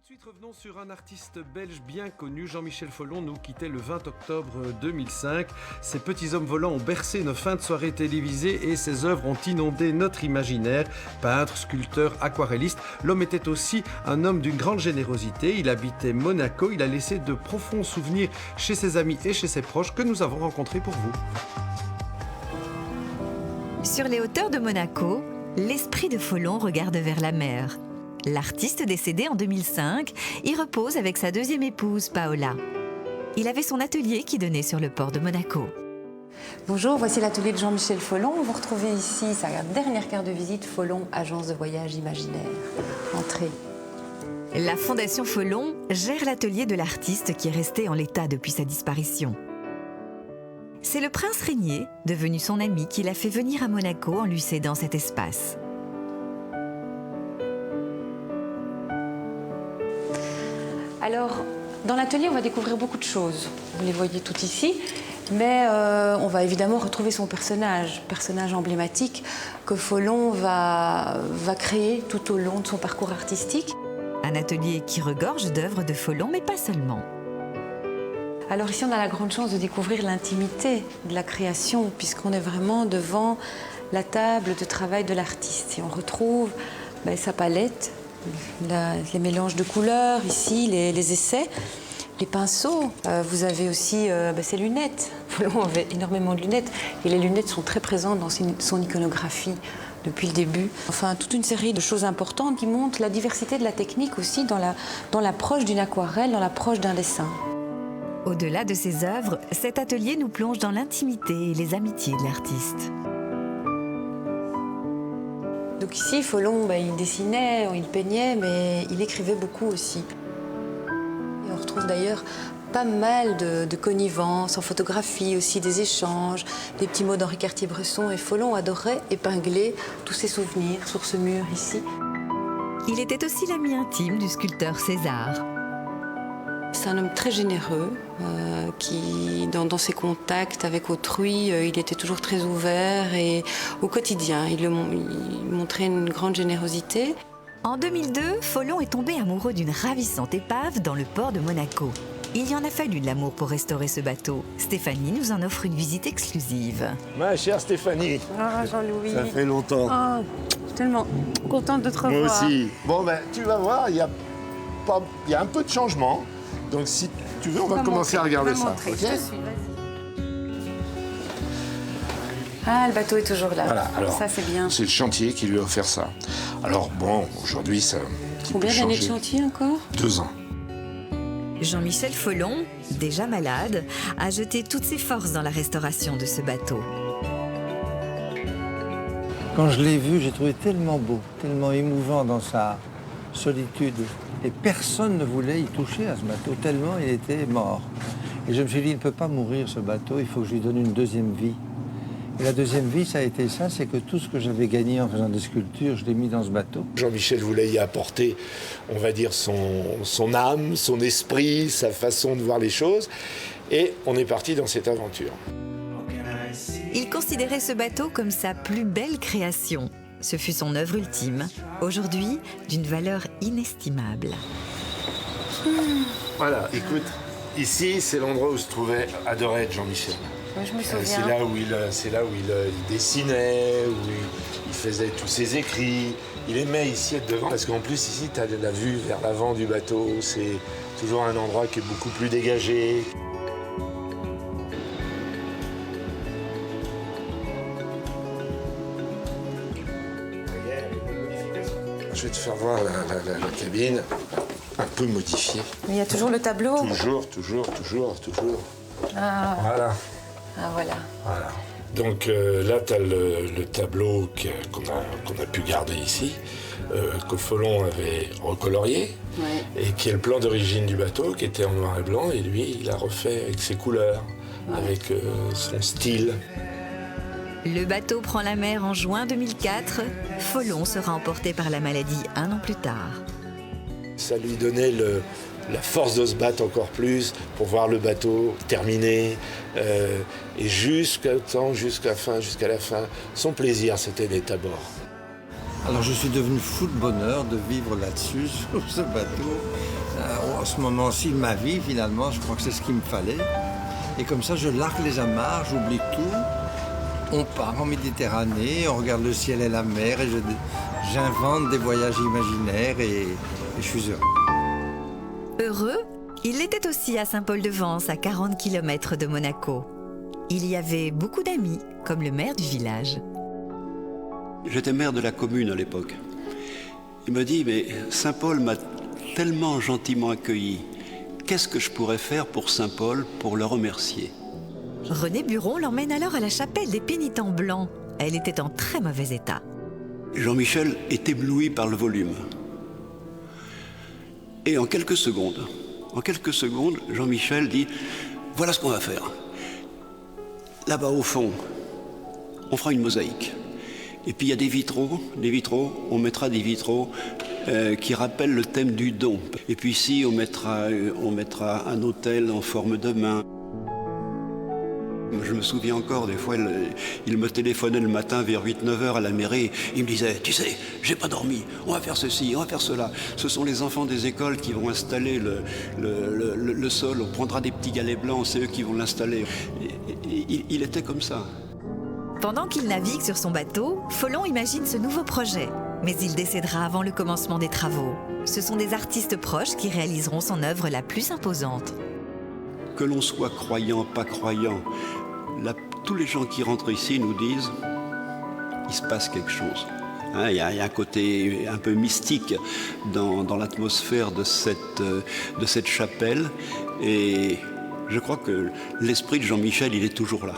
Ensuite, revenons sur un artiste belge bien connu. Jean-Michel Folon nous quittait le 20 octobre 2005. Ces petits hommes volants ont bercé nos fins de soirée télévisées et ses œuvres ont inondé notre imaginaire. Peintre, sculpteur, aquarelliste, l'homme était aussi un homme d'une grande générosité. Il habitait Monaco. Il a laissé de profonds souvenirs chez ses amis et chez ses proches que nous avons rencontrés pour vous. Sur les hauteurs de Monaco, l'esprit de Folon regarde vers la mer. L'artiste décédé en 2005 y repose avec sa deuxième épouse, Paola. Il avait son atelier qui donnait sur le port de Monaco. Bonjour, voici l'atelier de Jean-Michel Folon. Vous retrouvez ici sa dernière carte de visite, Folon, agence de voyage imaginaire. Entrez. La Fondation Folon gère l'atelier de l'artiste qui est resté en l'état depuis sa disparition. C'est le prince Régnier, devenu son ami, qui l'a fait venir à Monaco en lui cédant cet espace. Alors, dans l'atelier, on va découvrir beaucoup de choses. Vous les voyez toutes ici, mais on va évidemment retrouver son personnage emblématique que Folon va créer tout au long de son parcours artistique. Un atelier qui regorge d'œuvres de Folon, mais pas seulement. Alors ici, on a la grande chance de découvrir l'intimité de la création, puisqu'on est vraiment devant la table de travail de l'artiste. Et on retrouve sa palette, les mélanges de couleurs, ici, les essais, les pinceaux. Vous avez aussi ses lunettes. Folon avait énormément de lunettes et les lunettes sont très présentes dans son iconographie depuis le début. Enfin, toute une série de choses importantes qui montrent la diversité de la technique aussi dans l'approche d'une aquarelle, dans l'approche d'un dessin. Au-delà de ses œuvres, cet atelier nous plonge dans l'intimité et les amitiés de l'artiste. Donc ici, Folon, il dessinait, il peignait, mais il écrivait beaucoup aussi. Et on retrouve d'ailleurs pas mal de connivence en photographie, aussi des échanges, des petits mots d'Henri Cartier-Bresson. Et Folon adorait épingler tous ses souvenirs sur ce mur ici. Il était aussi l'ami intime du sculpteur César. C'est un homme très généreux, qui, dans ses contacts avec autrui, il était toujours très ouvert et au quotidien, il montrait une grande générosité. En 2002, Folon est tombé amoureux d'une ravissante épave dans le port de Monaco. Il y en a fallu de l'amour pour restaurer ce bateau. Stéphanie nous en offre une visite exclusive. Ma chère Stéphanie. Ah, Jean-Louis. Ça fait longtemps. Ah, je suis tellement contente de te revoir. Moi aussi. Bon, tu vas voir, il y a un peu de changement. Donc, si tu veux, on va commencer à regarder ça. Okay. Je te suis, vas-y. Ah, le bateau est toujours là. Voilà, alors, ça, c'est bien. C'est le chantier qui lui a offert ça. Alors, bon, aujourd'hui, ça. Combien d'années de chantier encore? 2 ans. Jean-Michel Folon, déjà malade, a jeté toutes ses forces dans la restauration de ce bateau. Quand je l'ai vu, j'ai trouvé tellement beau, tellement émouvant dans sa solitude. Et personne ne voulait y toucher à ce bateau, tellement il était mort. Et je me suis dit, il ne peut pas mourir ce bateau, il faut que je lui donne une deuxième vie. Et la deuxième vie, ça a été ça, c'est que tout ce que j'avais gagné en faisant des sculptures, je l'ai mis dans ce bateau. Jean-Michel voulait y apporter, on va dire, son âme, son esprit, sa façon de voir les choses. Et on est parti dans cette aventure. Il considérait ce bateau comme sa plus belle création. Ce fut son œuvre ultime, aujourd'hui d'une valeur inestimable. Voilà, écoute, ici, c'est l'endroit où se trouvait Adorette Jean-Michel. Moi, je me souviens. C'est là où il dessinait, où il faisait tous ses écrits. Il aimait ici être devant, parce qu'en plus, ici, tu as la vue vers l'avant du bateau. C'est toujours un endroit qui est beaucoup plus dégagé. Je vais te faire voir la cabine, un peu modifiée. Mais il y a toujours le tableau. Toujours. Ah. Voilà. Ah, voilà. Donc là, tu as le tableau qu'on a pu garder ici, que Folon avait recolorié, Ouais. et qui est le plan d'origine du bateau, qui était en noir et blanc, et lui, il a refait avec ses couleurs, avec son style. Le bateau prend la mer en juin 2004. Folon sera emporté par la maladie 1 an plus tard. Ça lui donnait la force de se battre encore plus pour voir le bateau terminé. Et jusqu'à la fin, son plaisir, c'était d'être à bord. Alors je suis devenu fou de bonheur de vivre là-dessus, sur ce bateau. En ce moment-ci de ma vie, finalement, je crois que c'est ce qu'il me fallait. Et comme ça, je largue les amarres, j'oublie tout. On part en Méditerranée, on regarde le ciel et la mer, et j'invente des voyages imaginaires et je suis heureux. Heureux, il était aussi à Saint-Paul-de-Vence, à 40 km de Monaco. Il y avait beaucoup d'amis, comme le maire du village. J'étais maire de la commune à l'époque. Il me dit, mais Saint-Paul m'a tellement gentiment accueilli. Qu'est-ce que je pourrais faire pour Saint-Paul pour le remercier? René Buron l'emmène alors à la chapelle des Pénitents Blancs. Elle était en très mauvais état. Jean-Michel est ébloui par le volume. Et en quelques secondes, Jean-Michel dit, voilà ce qu'on va faire. Là-bas au fond, on fera une mosaïque. Et puis il y a des vitraux, on mettra des vitraux qui rappellent le thème du don. Et puis ici, on mettra un autel en forme de main. Je me souviens encore, des fois, il me téléphonait le matin vers 8-9 heures à la mairie. Il me disait, tu sais, j'ai pas dormi, on va faire ceci, on va faire cela. Ce sont les enfants des écoles qui vont installer le sol, on prendra des petits galets blancs, c'est eux qui vont l'installer. Il était comme ça. Pendant qu'il navigue sur son bateau, Folon imagine ce nouveau projet. Mais il décédera avant le commencement des travaux. Ce sont des artistes proches qui réaliseront son œuvre la plus imposante. Que l'on soit croyant, pas croyant, tous les gens qui rentrent ici nous disent il se passe quelque chose. Il y a un côté un peu mystique dans l'atmosphère de cette chapelle. Et je crois que l'esprit de Jean-Michel, il est toujours là.